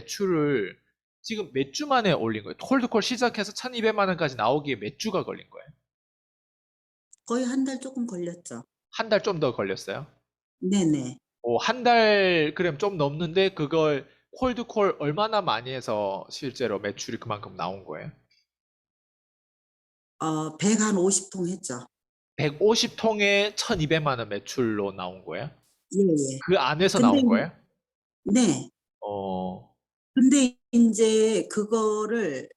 매출을 지금 몇 주 만에 올린 거예요? 콜드콜 시작해서 1200만 원까지 나오기에 몇 주가 걸린 거예요? 거의 한 달 조금 걸렸죠. 한 달 좀 더 걸렸어요? 네네. 한 달 그럼 좀 넘는데 그걸 콜드콜 얼마나 많이 해서 실제로 매출이 그만큼 나온 거예요? 150통 했죠. 150통에 1200만 원 매출로 나온 거예요? 예, 예. 그 안에서 근데, 나온 거예요? 네. 어, 근데 이제 그거를,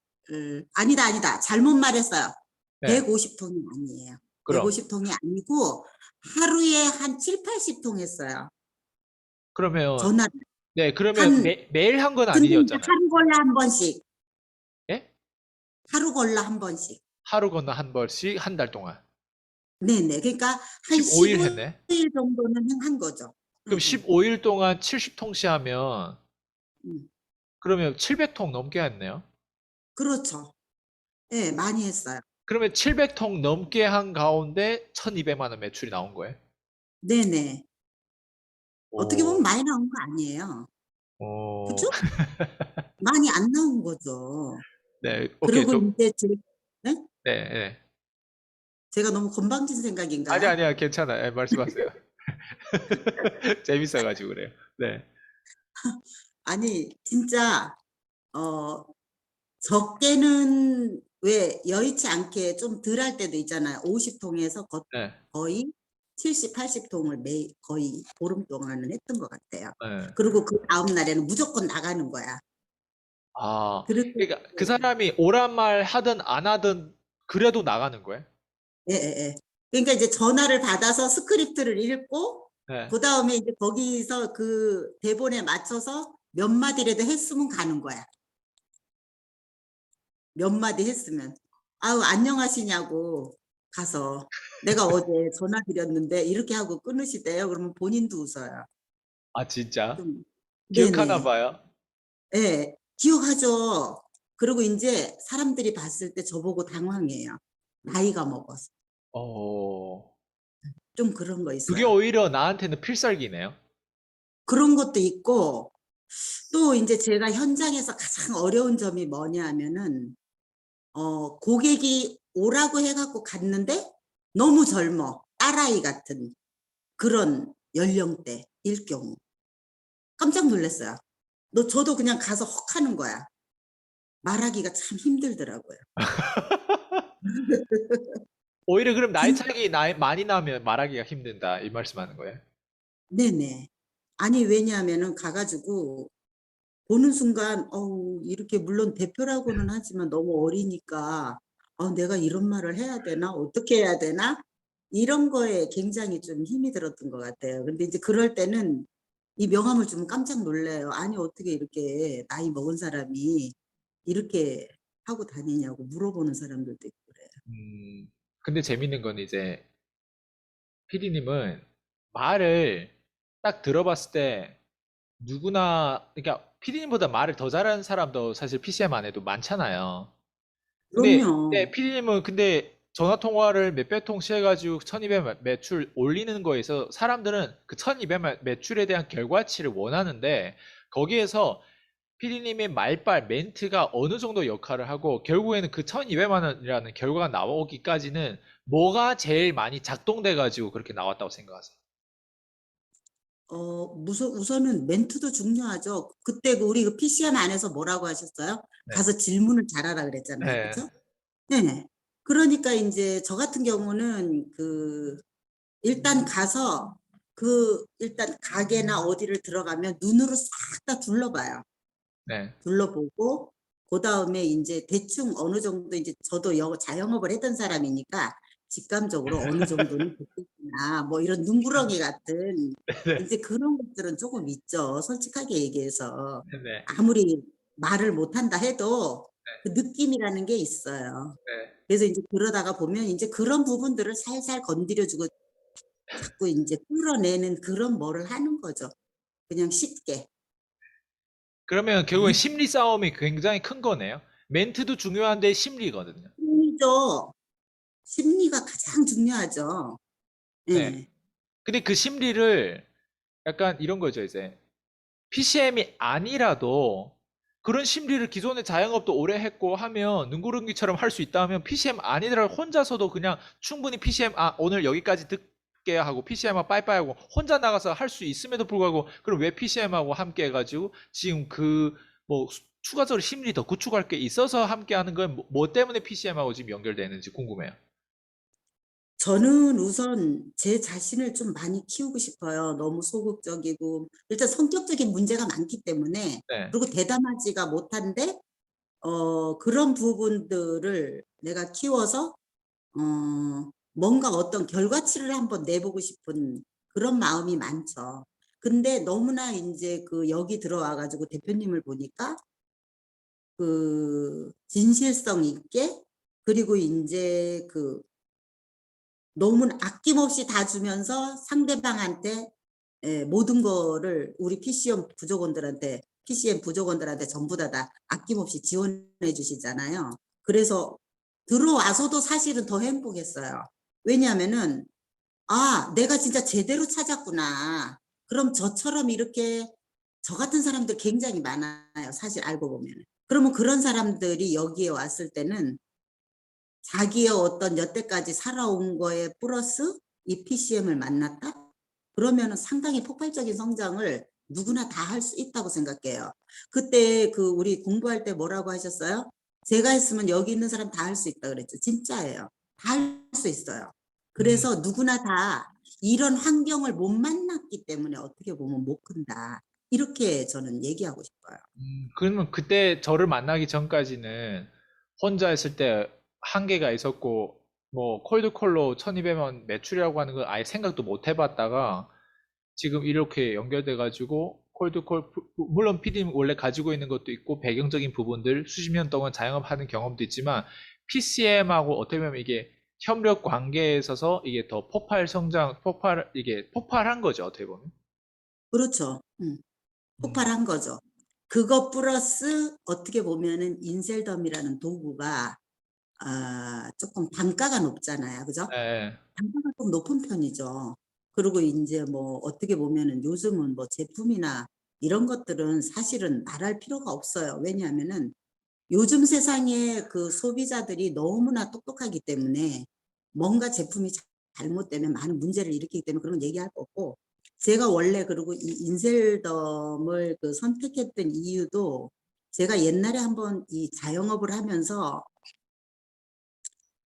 아니다. 잘못 말했어요. 네. 150통이 아니에요. 그럼. 150통이 아니고, 하루에 한 7, 80통 했어요. 그러면, 전화를. 네, 그러면 한, 매일 한 건 근데 이제 아니었잖아요. 하루 걸러 한 번씩. 예? 하루 걸러 한 번씩. 하루 건너 한 번씩 한 달 동안. 네네. 그러니까 한 15일 했네. 15일 정도는 한 거죠. 그럼 응, 응. 15일 동안 70통씩 하면, 응. 그러면 700통 넘게 했네요. 그렇죠. 예, 많이 했어요. 그러면 700통 넘게 한 가운데 1200만 원 매출이 나온 거예요? 네네. 어떻게 보면 오, 많이 나온 거 아니에요. 오, 그죠? 많이 안 나온 거죠. 네, 오케이, 그리고 이제 네? 네, 네. 제가 너무 건방진 아니, 생각인가요? 아니야, 괜찮아요. 예, 말씀하세요. 재밌어가지고 그래요. 네, 아니, 진짜, 어, 적게는 왜 여의치 않게 좀 덜 할 때도 있잖아요. 50통에서 네, 거의 70, 80통을 거의 보름 동안은 했던 것 같아요. 네. 그리고 그 다음 날에는 무조건 나가는 거야. 아, 그렇게, 그러니까 그 사람이 오란 말 하든 안 하든 그래도 나가는 거예요? 예, 예, 예. 그러니까 이제 전화를 받아서 스크립트를 읽고, 네. 그 다음에 이제 거기서 그 대본에 맞춰서 몇 마디라도 했으면 가는 거야. 몇 마디 했으면. 아유, 안녕하시냐고 가서. 내가 어제 전화 드렸는데 이렇게 하고 끊으시대요. 그러면 본인도 웃어요. 아, 진짜? 좀, 기억하나 네네. 봐요? 예, 기억하죠. 그리고 이제 사람들이 봤을 때 저보고 당황해요. 나이가 먹어서. 어, 좀 그런 거 그게 있어요. 오히려 나한테는 필살기네요. 그런 것도 있고, 또 이제 제가 현장에서 가장 어려운 점이 뭐냐 하면은, 고객이 오라고 해갖고 갔는데 너무 젊어. 딸아이 같은 그런 연령대일 경우. 깜짝 놀랐어요. 저도 그냥 가서 헉 하는 거야. 말하기가 참 힘들더라고요. 오히려 그럼 나이 진, 차이 많이 나면 말하기가 힘든다. 이 말씀하는 거예요? 네네. 아니, 왜냐하면은 가가지고 보는 순간, 이렇게 물론 대표라고는 하지만 너무 어리니까, 내가 이런 말을 해야 되나? 어떻게 해야 되나? 이런 거에 굉장히 좀 힘이 들었던 것 같아요. 근데 이제 그럴 때는 이 명함을 주면 깜짝 놀래요. 아니, 어떻게 이렇게 나이 먹은 사람이 이렇게 하고 다니냐고 물어보는 사람들도 있고 그래요. 근데 재밌는 건 이제 피디님은 말을 딱 들어봤을 때 누구나, 그러니까 피디님보다 말을 더 잘하는 사람도 사실 PCM 안에도 많잖아요. 근데 그럼요. 네, 피디님은 근데 전화 통화를 몇백 통씩 해가지고 1200 매출 올리는 거에서 사람들은 그 1200 매출에 대한 결과치를 원하는데 거기에서 피디님의 말빨, 멘트가 어느 정도 역할을 하고 결국에는 그 1200만 원이라는 결과가 나오기까지는 뭐가 제일 많이 작동돼가지고 그렇게 나왔다고 생각하세요? 우선은 멘트도 중요하죠. 그때 우리 그 PCM 안에서 뭐라고 하셨어요? 네. 가서 질문을 잘하라 그랬잖아요. 네. 그죠? 네. 그러니까 이제 저 같은 경우는 일단 가서 일단 가게나 어디를 들어가면 눈으로 싹 다 둘러봐요. 네. 둘러보고, 그 다음에 이제 대충 어느 정도 이제 저도 자영업을 했던 사람이니까 직감적으로 어느 정도는 됐겠구나. 뭐 이런 눈구렁이 같은 네. 이제 그런 것들은 조금 있죠. 솔직하게 얘기해서. 네. 네. 아무리 말을 못한다 해도 그 느낌이라는 게 있어요. 네. 그래서 이제 그러다가 보면 이제 그런 부분들을 살살 건드려주고 자꾸 이제 끌어내는 그런 뭐를 하는 거죠. 그냥 쉽게. 그러면 결국에 심리 싸움이 굉장히 큰 거네요. 멘트도 중요한데 심리거든요. 심리죠. 심리가 가장 중요하죠. 네. 예. 근데 그 심리를 약간 이런 거죠, 이제. PCM이 아니라도 그런 심리를 기존의 자영업도 오래 했고 하면 능구름기처럼 할 수 있다 하면 PCM 아니더라도 혼자서도 그냥 충분히 PCM 오늘 여기까지 듣게 하고 PCM하고 빠이빠이 하고 혼자 나가서 할 수 있음에도 불구하고 그럼 왜 PCM하고 함께 해가지고 지금 그 뭐 추가적으로 심리 더 구축할 게 있어서 함께 하는 건 뭐 때문에 PCM하고 지금 연결되는지 궁금해요. 저는 우선 제 자신을 좀 많이 키우고 싶어요. 너무 소극적이고 일단 성격적인 문제가 많기 때문에 네. 그리고 대담하지가 못한데 그런 부분들을 내가 키워서 뭔가 어떤 결과치를 한번 내보고 싶은 그런 마음이 많죠. 근데 너무나 인제 그 여기 들어와 가지고 대표님을 보니까 그 진실성 있게 그리고 인제 그 너무나 아낌없이 다 주면서 상대방한테 모든 거를 우리 PCM 부족원들한테 전부 다 아낌없이 지원해 주시잖아요. 그래서 들어와서도 사실은 더 행복했어요. 왜냐하면은 '아 내가 진짜 제대로 찾았구나.' 그럼 저처럼 이렇게 저 같은 사람들 굉장히 많아요, 사실 알고 보면은. 그러면 그런 사람들이 여기에 왔을 때는 자기의 어떤 여태까지 살아온 거에 플러스 이 PCM을 만났다? 그러면은 상당히 폭발적인 성장을 누구나 다 할 수 있다고 생각해요. 그때 그 우리 공부할 때 뭐라고 하셨어요? 제가 했으면 여기 있는 사람 다 할 수 있다 그랬죠. 진짜예요. 다 할 수 있어요. 음, 그래서 누구나 다 이런 환경을 못 만났기 때문에 어떻게 보면 못 큰다. 이렇게 저는 얘기하고 싶어요. 그러면 그때 저를 만나기 전까지는 혼자 했을 때 한계가 있었고, 뭐, 콜드콜로 1200만 매출이라고 하는 걸 아예 생각도 못 해봤다가, 지금 이렇게 연결돼가지고, 콜드콜, 물론 PD님 원래 가지고 있는 것도 있고, 배경적인 부분들, 수십 년 동안 자영업 하는 경험도 있지만, PCM하고 어떻게 보면 이게 협력 관계에 있어서 이게 더 이게 폭발한 거죠, 어떻게 보면. 그렇죠. 음, 폭발한 거죠. 그거 플러스 어떻게 보면은 인셀덤이라는 도구가 조금 단가가 높잖아요. 그죠? 예, 예. 단가가 좀 높은 편이죠. 그리고 인제 뭐 어떻게 보면은 요즘은 뭐 제품이나 이런 것들은 사실은 말할 필요가 없어요. 왜냐하면은 요즘 세상에 그 소비자들이 너무나 똑똑하기 때문에 뭔가 제품이 잘못되면 많은 문제를 일으키기 때문에 그런 건 얘기할 거 없고 제가 원래 그리고 이 인셀덤을 그 선택했던 이유도 제가 옛날에 한번 이 자영업을 하면서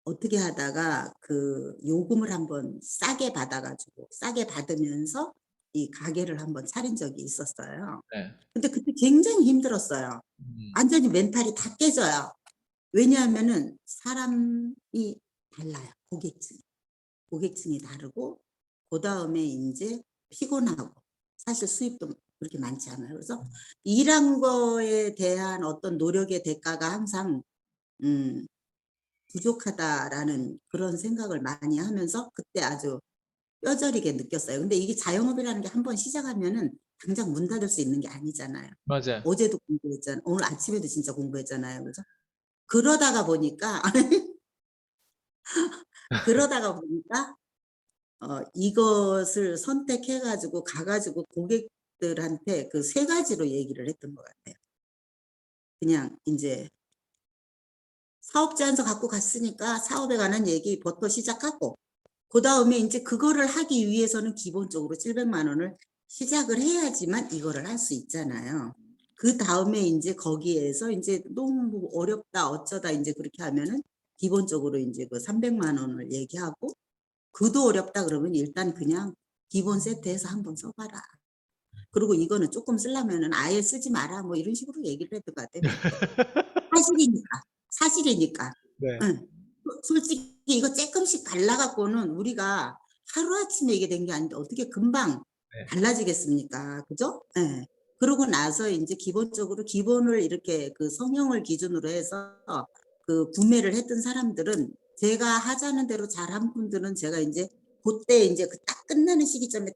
어떻게 하다가 그 요금을 한번 싸게 받아 가지고 싸게 받으면서 이 가게를 한번 차린 적이 있었어요. 네. 근데 그때 굉장히 힘들었어요. 음, 완전히 멘탈이 다 깨져요. 왜냐하면은 사람이 달라요, 고객층이. 고객층이 다르고 그다음에 인제 피곤하고 사실 수입도 그렇게 많지 않아요. 그래서 일한 거에 대한 어떤 노력의 대가가 항상 음 '부족하다.'라는 그런 생각을 많이 하면서 그때 아주 뼈저리게 느꼈어요. 근데 이게 자영업이라는 게 한번 시작하면은 당장 문 닫을 수 있는 게 아니잖아요. 맞아요. 어제도 공부했잖아 오늘 아침에도 진짜 공부했잖아요. 그죠? 그러다가 보니까 그러다가 보니까 이것을 선택해 가지고 가 가지고 고객들한테 그 세 가지로 얘기를 했던 것 같아요. 그냥 인제 사업 제안서 갖고 갔으니까 사업에 관한 얘기부터 시작하고 그다음에 인제 그거를 하기 위해서는 기본적으로 700만 원을 시작을 해야지만 이거를 할 수 있잖아요. 그다음에 인제 거기에서 인제 너무 뭐 어렵다 어쩌다 인제 그렇게 하면은 기본적으로 인제 그 300만 원을 얘기하고 그도 어렵다 그러면 일단 그냥 기본 세트해서 한번 써 봐라. 그리고 이거는 쪼끔 쓰려면은 아예 쓰지 마라. 뭐 이런 식으로 얘기를 했던 것 같아요 그때. 사실이니까. 사실이니까. 네. 응. 솔직히 이거 쬐끔씩 달라 갖고는 우리가 하루아침에 이게 된 게 아닌데 어떻게 금방 네. 달라지겠습니까? 그죠? 예. 그러고 나서 인제 기본적으로 기본을 이렇게 그 성형을 기준으로 해서 그 구매를 했던 사람들은 제가 하자는 대로 잘한 분들은 제가 인제 고때 인제 그 딱 끝나는 시기점에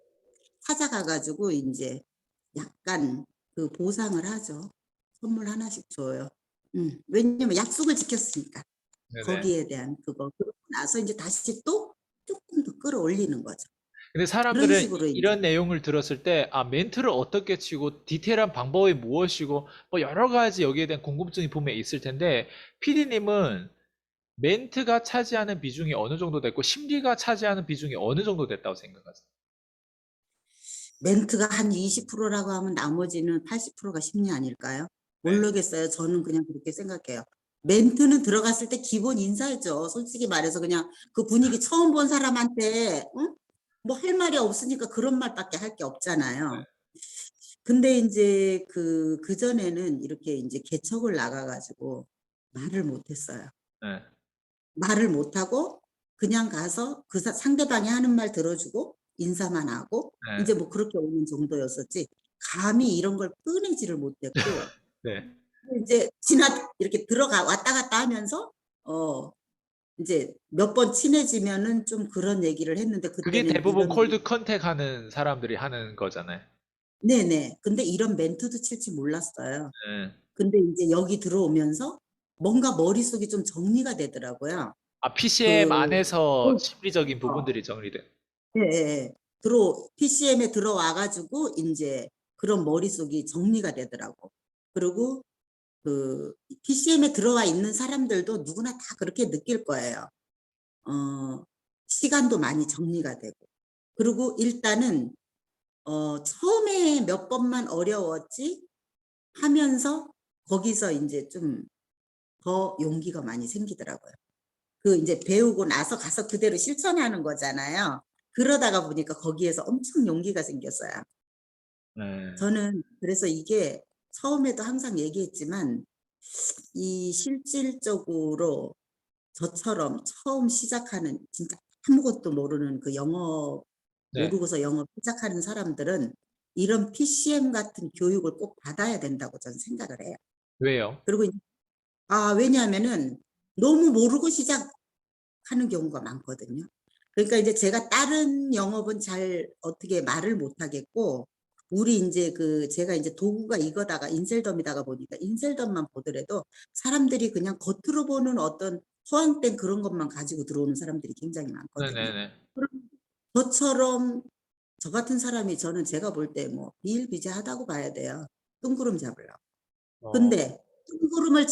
찾아가 가지고 인제 약간 그 보상을 하죠. 선물 하나씩 줘요. 왜냐면 약속을 지켰으니까. 네네. 거기에 대한 그거. 그러고 나서 인제 다시 또 쪼끔 더 끌어올리는 거죠. 근데 그런 사람들은 식으로 이제 이런 내용을 들었을 때, 아, 멘트를 어떻게 치고, 디테일한 방법이 무엇이고, 뭐 여러 가지 여기에 대한 궁금증이 분명히 있을 텐데, PD님은 멘트가 차지하는 비중이 어느 정도 됐고, 심리가 차지하는 비중이 어느 정도 됐다고 생각하세요? 멘트가 한 20%라고 하면 나머지는 80%가 심리 아닐까요? 네. 모르겠어요. 저는 그냥 그렇게 생각해요. 멘트는 들어갔을 때 기본 인사죠. 솔직히 말해서 그냥 그 분위기 처음 본 사람한테 응? 뭐 할 말이 없으니까 그런 말밖에 할 게 없잖아요. 근데 이제 그 전에는 이렇게 이제 개척을 나가가지고 말을 못했어요. 네. 말을 못하고 그냥 가서 그 상대방이 하는 말 들어주고 인사만 하고 네. 이제 뭐 그렇게 오는 정도였었지 감히 이런 걸 꺼내지를 못했고 네. 이제 이렇게 들어가 왔다 갔다 하면서 어 이제 몇 번 친해지면은 좀 그런 얘기를 했는데 그게 그때는 대부분 이런 콜드 컨택 하는 사람들이 하는 거잖아요. 네네 근데 이런 멘트도 칠 줄 몰랐어요. 네. 근데 이제 여기 들어오면서 뭔가 머릿속이 좀 정리가 되더라고요. 아, PCM 그 안에서 어, 심리적인 부분들이 정리돼. 예, 예, 예. PCM에 들어와가지고, 이제 그런 머릿속이 정리가 되더라고. 그리고 그 PCM에 들어와 있는 사람들도 누구나 다 그렇게 느낄 거예요. 시간도 많이 정리가 되고. 그리고 일단은, 처음에 몇 번만 어려웠지 하면서 거기서 이제 좀 더 용기가 많이 생기더라고요. 그 이제 배우고 나서 가서 그대로 실천하는 거잖아요. 그러다가 보니까 거기에서 엄청 용기가 생겼어요. 네. 저는 그래서 이게 처음에도 항상 얘기했지만 이 실질적으로 저처럼 처음 시작하는 진짜 아무것도 모르는 그 영어 네. 모르고서 영어 시작하는 사람들은 이런 PCM 같은 교육을 꼭 받아야 된다고 저는 생각을 해요. 왜요? 그리고 왜냐하면은 너무 모르고 하는 경우가 많거든요. 그러니까 이제 제가 다른 영업은 잘 어떻게 말을 못 하겠고, 우리 이제 제가 이제 도구가 이거다가 인셀덤이다가 보니까 인셀덤만 보더라도 사람들이 그냥 겉으로 보는 어떤 허황된 그런 것만 가지고 들어오는 사람들이 굉장히 많거든요. 네네네. 그럼 저처럼 저 같은 사람이 저는 제가 볼 때 뭐 비일비재하다고 봐야 돼요. 뜬구름 잡으려고. 어, 근데 뜬구름을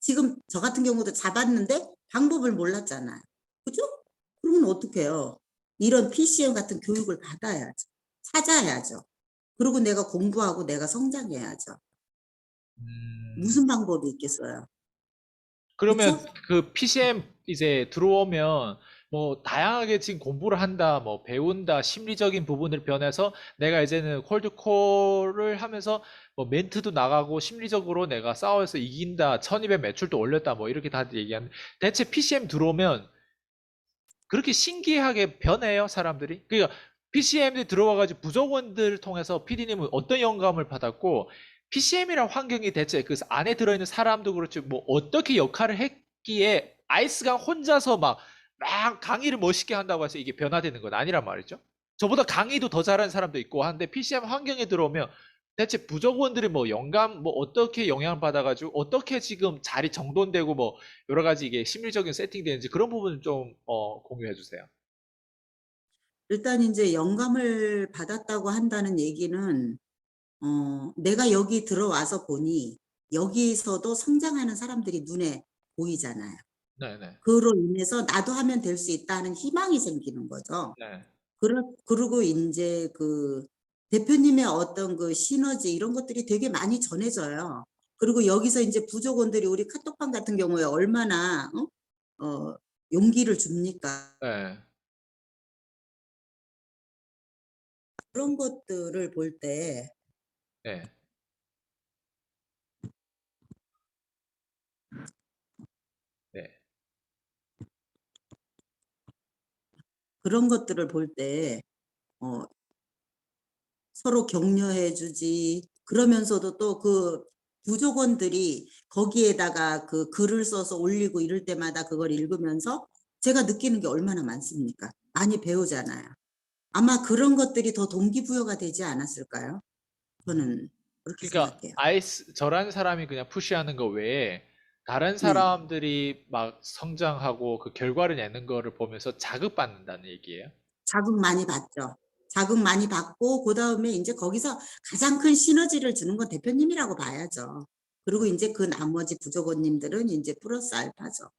지금 저 같은 경우도 잡았는데 방법을 몰랐잖아요. 그죠? 그러면 어떡해요? 이런 PCM 같은 교육을 받아야죠. 찾아야죠. 그리고 내가 공부하고 내가 성장해야죠. 음, 무슨 방법이 있겠어요? 그러면 그렇죠? 그 PCM 이제 들어오면 뭐 다양하게 지금 공부를 한다, 뭐 배운다, 심리적인 부분을 변해서 내가 이제는 콜드콜을 하면서 뭐 멘트도 나가고 심리적으로 내가 싸워서 이긴다, 1200 매출도 올렸다, 뭐 이렇게 다들 얘기하는데 대체 PCM 들어오면 그렇게 신기하게 변해요, 사람들이? 그러니까 PCM에 들어와가지고 부족원들을 통해서 PD님은 어떤 영감을 받았고, PCM이란 환경이 대체 그 안에 들어있는 사람도 그렇지, 뭐 어떻게 역할을 했기에 아이스가 혼자서 막 강의를 멋있게 한다고 해서 이게 변화되는 건 아니란 말이죠. 저보다 강의도 더 잘하는 사람도 있고 하는데 PCM 환경에 들어오면 대체 부족원들이 뭐 영감, 뭐 어떻게 영향을 받아가지고 어떻게 지금 자리 정돈되고 뭐 여러 가지 이게 심리적인 세팅되는지 그런 부분 좀 공유해 주세요. 일단 이제 영감을 받았다고 한다는 얘기는 내가 여기 들어와서 보니 여기서도 성장하는 사람들이 눈에 보이잖아요. 네네. 그로 인해서 나도 하면 될 수 있다는 희망이 생기는 거죠. 네. 그리고 이제 대표님의 어떤 그 시너지 이런 것들이 되게 많이 전해져요. 그리고 여기서 이제 부족원들이 우리 카톡방 같은 경우에 얼마나 용기를 줍니까? 네. 그런 것들을 볼 때 네. 네. 그런 것들을 볼 때 서로 격려해 주지 그러면서도 또 부족원들이 거기에다가 그 글을 써서 올리고 이럴 때마다 그걸 읽으면서 제가 느끼는 게 얼마나 많습니까? 많이 배우잖아요. 아마 그런 것들이 더 동기부여가 되지 않았을까요? 저는 그렇게 그러니까 생각해요. 저라는 사람이 그냥 푸시하는 거 외에 다른 네. 사람들이 막 성장하고 그 결과를 내는 거를 보면서 자극받는다는 얘기예요. 자극 많이 받죠. 자극 많이 받고 그다음에 인제 거기서 가장 큰 시너지를 주는 건 대표님이라고 봐야죠. 그리고 인제 그 나머지 부족원님들은 인제 플러스 알파죠.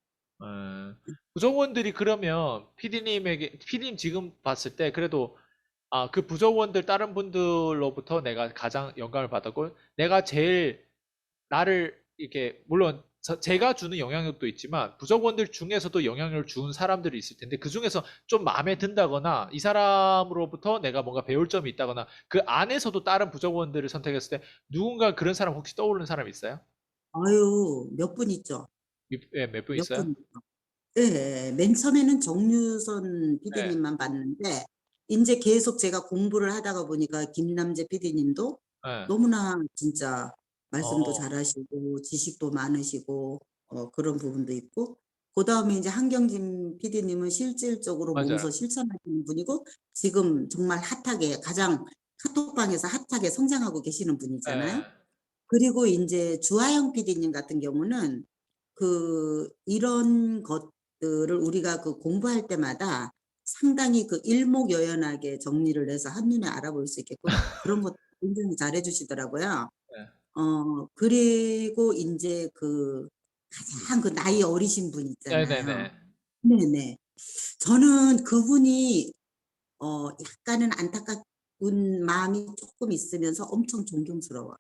예. 부족원들이 그러면 PD님에게 PD님 지금 봤을 때 그래도 그 부족원들 다른 분들로부터 내가 가장 영감을 받았고 내가 제일 나를 이렇게 물론 제가 주는 영향력도 있지만 부족원들 중에서도 영향력을 주는 사람들이 있을 텐데 그 중에서 좀 마음에 든다거나 이 사람으로부터 내가 뭔가 배울 점이 있다거나 그 안에서도 다른 부족원들을 선택했을 때 누군가 그런 사람 혹시 떠오르는 사람 있어요? 아유 몇 분 있죠. 예, 몇 분 몇 있어요? 분 있죠. 예. 맨 처음에는 정유선 네, PD님만 봤는데 인제 계속 제가 공부를 하다가 보니까 김남재 PD님도 네. 너무나 진짜 말씀도 어, 잘하시고 지식도 많으시고 그런 부분도 있고 그다음에 인제 한경진 PD님은 실질적으로 맞아요. 몸소 실천하시는 분이고 지금 정말 핫하게 가장 카톡방에서 핫하게 성장하고 계시는 분이잖아요. 예. 그리고 인제 주하영 PD님 같은 경우는 이런 것들을 우리가 공부할 때마다 상당히 일목요연하게 정리를 해서 한눈에 알아볼 수 있게끔 그런 것도 굉장히 잘해 주시더라고요. 네. 그리고 인제 가장 나이 어리신 분 있잖아요. 네네네. 네네. 저는 그분이 약간은 안타까운 마음이 쪼끔 있으면서 엄청 존경스러워요.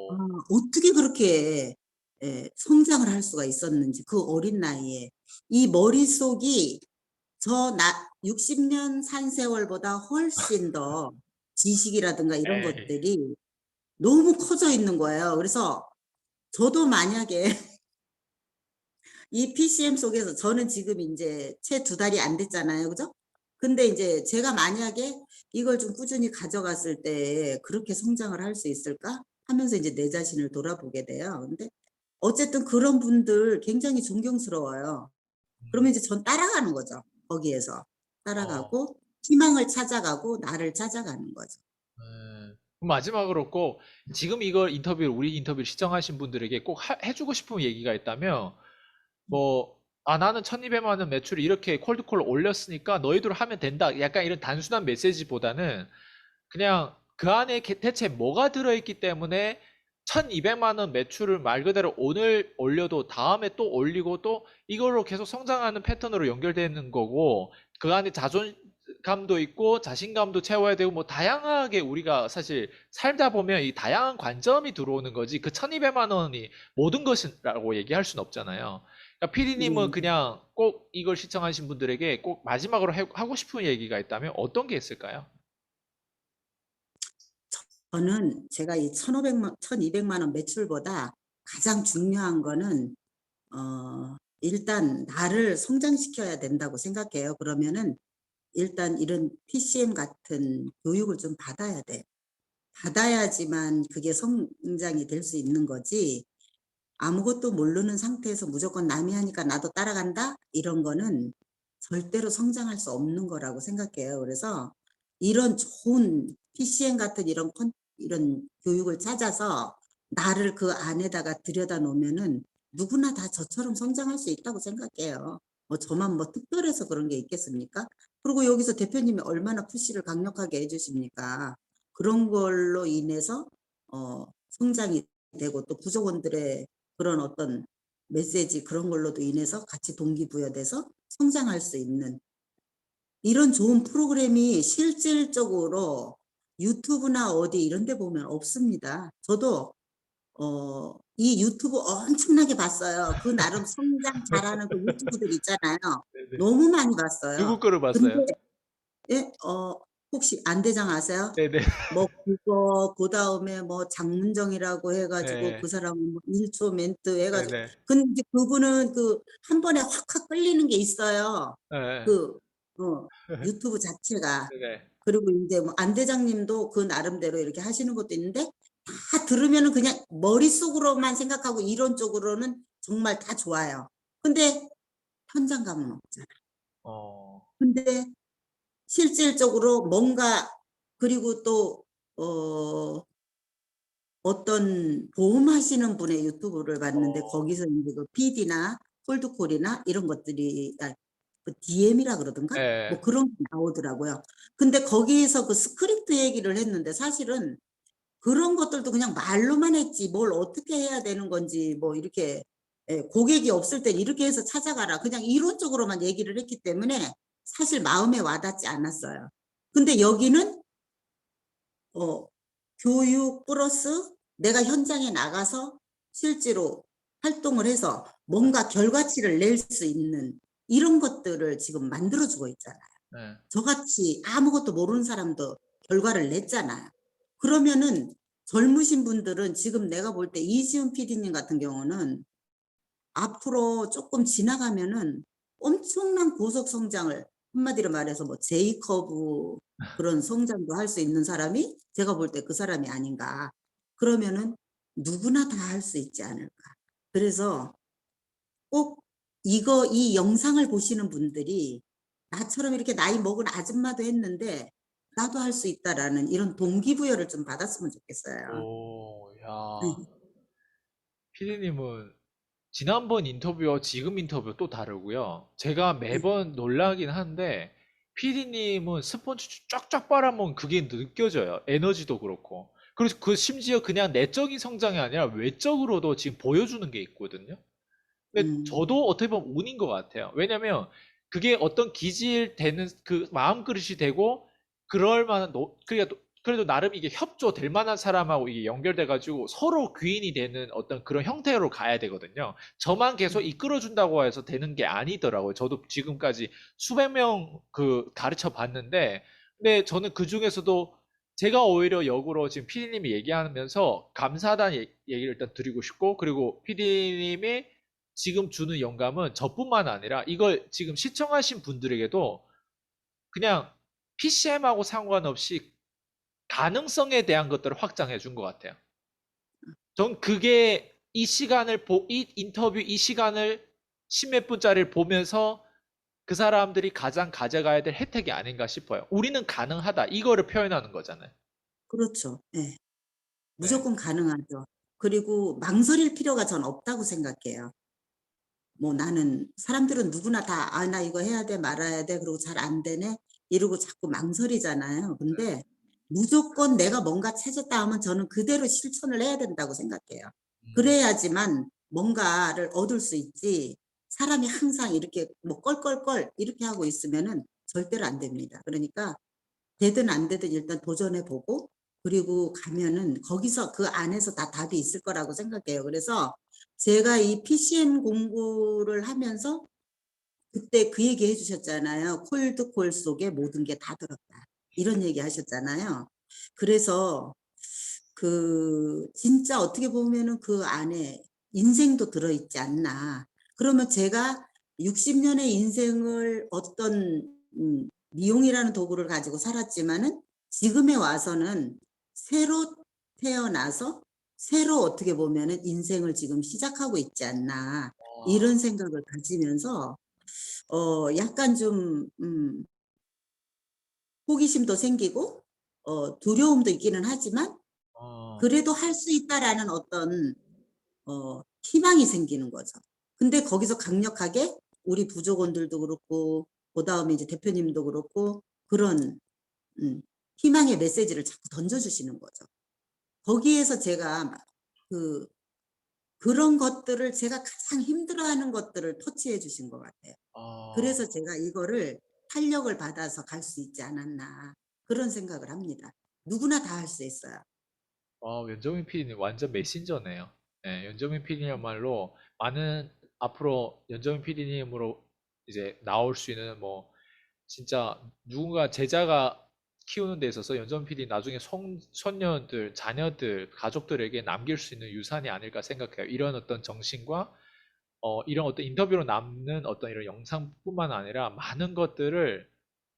아 어, 어떻게 그렇게 성장을 할 수가 있었는지 그 어린 나이에. 이 머릿속이 60년 산 세월보다 훨씬 더 지식이라든가 이런 에이. 것들이 너무 커져 있는 거예요. 그래서 저도 만약에 이 PCM 속에서 저는 지금 인제 채 2달이 안 됐잖아요. 그죠? 근데 인제 제가 만약에 '이걸 좀 꾸준히 가져갔을 때 그렇게 성장을 할 수 있을까?' 하면서 인제 내 자신을 돌아보게 돼요. 근데 어쨌든 그런 분들 굉장히 존경스러워요. 그러면 이제 전 따라가는 거죠. 거기에서. 어. 따라가고 희망을 찾아가고 나를 찾아가는 거죠. 그럼 마지막으로 꼭 지금 이걸 우리 인터뷰를 시청하신 분들에게 꼭 해주고 싶은 얘기가 있다면, 뭐, 나는 1200만 원 매출을 이렇게 콜드콜로 올렸으니까 너희들 하면 된다. 약간 이런 단순한 메시지보다는 그냥 그 안에 대체 뭐가 들어있기 때문에 1200만 원 매출을 말 그대로 오늘 올려도 다음에 또 올리고 또 이걸로 계속 성장하는 패턴으로 연결되는 거고 그 안에 자존감도 있고 자신감도 채워야 되고 뭐 다양하게 우리가 사실 살다 보면 이 다양한 관점이 들어오는 거지 그 1200만 원이 모든 것이라고 얘기할 수는 없잖아요. 그러니까 피디님은 네. 그냥 꼭 이걸 시청하신 분들에게 꼭 마지막으로 하고 싶은 얘기가 있다면 어떤 게 있을까요? 저는 제가 이 1,200만 원 매출보다 가장 중요한 거는 일단 나를 성장시켜야 된다고 생각해요. 그러면은 일단 이런 PCM 같은 교육을 좀 받아야 돼요. 받아야지만 그게 성장이 될 수 있는 거지 아무것도 모르는 상태에서 무조건 남이 하니까 나도 따라간다? 이런 거는 절대로 성장할 수 없는 거라고 생각해요. 그래서 이런 좋은 PCM 같은 이런 교육을 찾아서 나를 그 안에다가 들여다 놓으면은 누구나 다 저처럼 성장할 수 있다고 생각해요. 저만 특별해서 그런 게 있겠습니까? 그리고 여기서 대표님이 얼마나 푸시를 강력하게 해 주십니까? 그런 걸로 인해서 성장이 되고 또 부족원들의 그런 어떤 메시지 그런 걸로도 인해서 같이 동기부여돼서 성장할 수 있는 이런 좋은 프로그램이 실질적으로 유튜브나 어디 이런 데 보면 없습니다. 저도 이 유튜브 엄청나게 봤어요. 그 나름 성장 잘하는 그 유튜브들 있잖아요. 네네. 너무 많이 봤어요. 누구 거를 근데 봤어요? 예 혹시 안대장 아세요? 네네. 그거 그다음에 장문정이라고 해 가지고 네. 그 사람은 1초 멘트 해 가지고 네네. 근데 이제 그분은 한 번에 확확 끌리는 게 있어요. 네. 그 유튜브 자체가. 네네. 그리고 인제 안대장님도 그 나름대로 이렇게 하시는 것도 있는데 다 들으면은 그냥 머릿속으로만 생각하고 이론적으로는 정말 다 좋아요. 근데 현장감은 없잖아. 어. 근데 실질적으로 뭔가 그리고 또 어 어떤 보험하시는 분의 유튜브를 봤는데 어. 거기서 인제 PD나 콜드콜이나 이런 것들이 그 DM이라 그러던가? 뭐 예. 그런 게 나오더라고요. 근데 거기에서 그 스크립트 얘기를 했는데 사실은 그런 것들도 그냥 말로만 했지 뭘 어떻게 해야 되는 건지 뭐 이렇게 예, 고객이 없을 땐 이렇게 해서 찾아가라. 그냥 이론적으로만 얘기를 했기 때문에 사실 마음에 와닿지 않았어요. 근데 여기는 어, 교육 플러스 내가 현장에 나가서 실제로 활동을 해서 뭔가 결과치를 낼 수 있는 이런 것들을 지금 만들어주고 있잖아요. 예. 저같이 아무것도 모르는 사람도 결과를 냈잖아요. 그러면은 젊으신 분들은 지금 내가 볼 때 이지훈 PD님 같은 경우는 앞으로 조금 지나가면은 엄청난 고속 성장을 한마디로 말해서 뭐 제이커브 그런 성장도 할 수 있는 사람이 제가 볼 때 그 사람이 아닌가. 그러면은 누구나 다 할 수 있지 않을까. 그래서 꼭 이 영상을 보시는 분들이 나처럼 이렇게 나이 먹은 아줌마도 했는데 나도 할 수 있다라는 이런 동기부여를 좀 받았으면 좋겠어요. 오, 네. 야. 피디님은 지난번 인터뷰와 지금 인터뷰 또 다르고요. 제가 네. 매번 놀라긴 한데 피디님은 스펀지 쫙쫙 빨아먹은 그게 느껴져요. 에너지도 그렇고. 그리고 그 심지어 그냥 내적인 성장이 아니라 외적으로도 지금 보여주는 게 있거든요. 근데 음, 저도 어떻게 보면 운인 것 같아요. 왜냐면 그게 어떤 기질 되는 그 마음 그릇이 되고 그럴 만한 그래도 나름 이게 협조될 만한 사람하고 이게 연결돼가지고 서로 귀인이 되는 어떤 그런 형태로 가야 되거든요. 저만 계속 이끌어준다고 해서 되는 게 아니더라고요. 저도 지금까지 수백 명 그 가르쳐 봤는데, 근데 저는 그 중에서도 제가 오히려 역으로 지금 피디님이 얘기하면서 감사하다는 얘기를 일단 드리고 싶고, 그리고 피디님이 지금 주는 영감은 저뿐만 아니라 이걸 지금 시청하신 분들에게도 그냥 PCM하고 상관없이 가능성에 대한 것들을 확장해 준 것 같아요. 전 그게 이 인터뷰 이 시간을 십몇 분짜리를 보면서 그 사람들이 가장 가져가야 될 혜택이 아닌가 싶어요. 우리는 가능하다. 이거를 표현하는 거잖아요. 그렇죠. 예. 네. 무조건 가능하죠. 그리고 망설일 필요가 전 없다고 생각해요. 뭐 나는 사람들은 누구나 다 아, 나 이거 해야 돼 말아야 돼 그리고 잘 안 되네 이러고 자꾸 망설이잖아요. 근데 무조건 내가 뭔가 찾았다 하면 저는 그대로 실천을 해야 된다고 생각해요. 음, 그래야지만 뭔가를 얻을 수 있지. 사람이 항상 이렇게 뭐 껄껄껄 이렇게 하고 있으면은 절대로 안 됩니다. 그러니까 되든 안 되든 일단 도전해 보고 그리고 가면은 거기서 그 안에서 다 답이 있을 거라고 생각해요. 그래서 제가 이 PCM 공부를 하면서 그때 그 얘기 해주셨잖아요. 콜드콜 속에 모든 게 다 들었다. 이런 얘기 하셨잖아요. 그래서 그 진짜 어떻게 보면은 그 안에 인생도 들어있지 않나. 그러면 제가 60년의 인생을 어떤 미용이라는 도구를 가지고 살았지만은 지금에 와서는 새로 태어나서 새로 어떻게 보면은 인생을 지금 시작하고 있지 않나. 이런 생각을 가지면서 약간 좀 호기심도 생기고 두려움도 있기는 하지만 어, 그래도 할 수 있다라는 어떤 희망이 생기는 거죠. 근데 거기서 강력하게 우리 부족원들도 그렇고 그다음에 이제 대표님도 그렇고 그런 희망의 메시지를 자꾸 던져주시는 거죠. 거기에서 제가 그 그런 것들을 제가 가장 힘들어하는 것들을 터치해 주신 것 같아요. 어, 그래서 제가 이거를 탄력을 받아서 갈 수 있지 않았나 그런 생각을 합니다. 누구나 다 할 수 있어요. 연정민 PD님 완전 메신저네요. 네, 연정민 PD님야말로 많은 앞으로 연정민 PD님으로 이제 나올 수 있는 뭐 진짜 누군가 제자가 키우는 데 있어서 연정민 PD 나중에 손녀들, 자녀들, 가족들에게 남길 수 있는 유산이 아닐까 생각해요. 이런 어떤 정신과 이런 어떤 인터뷰로 남는 어떤 이런 영상뿐만 아니라 많은 것들을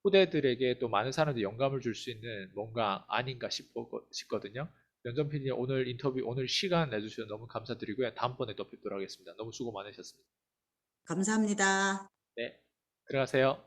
후대들에게 또 많은 사람들이 영감을 줄 수 있는 뭔가 아닌가 싶거든요. 연정 PD 오늘 인터뷰 오늘 시간 내주셔서 너무 감사드리고요. 다음번에 또 뵙도록 하겠습니다. 너무 수고 많으셨습니다. 감사합니다. 네, 들어가세요.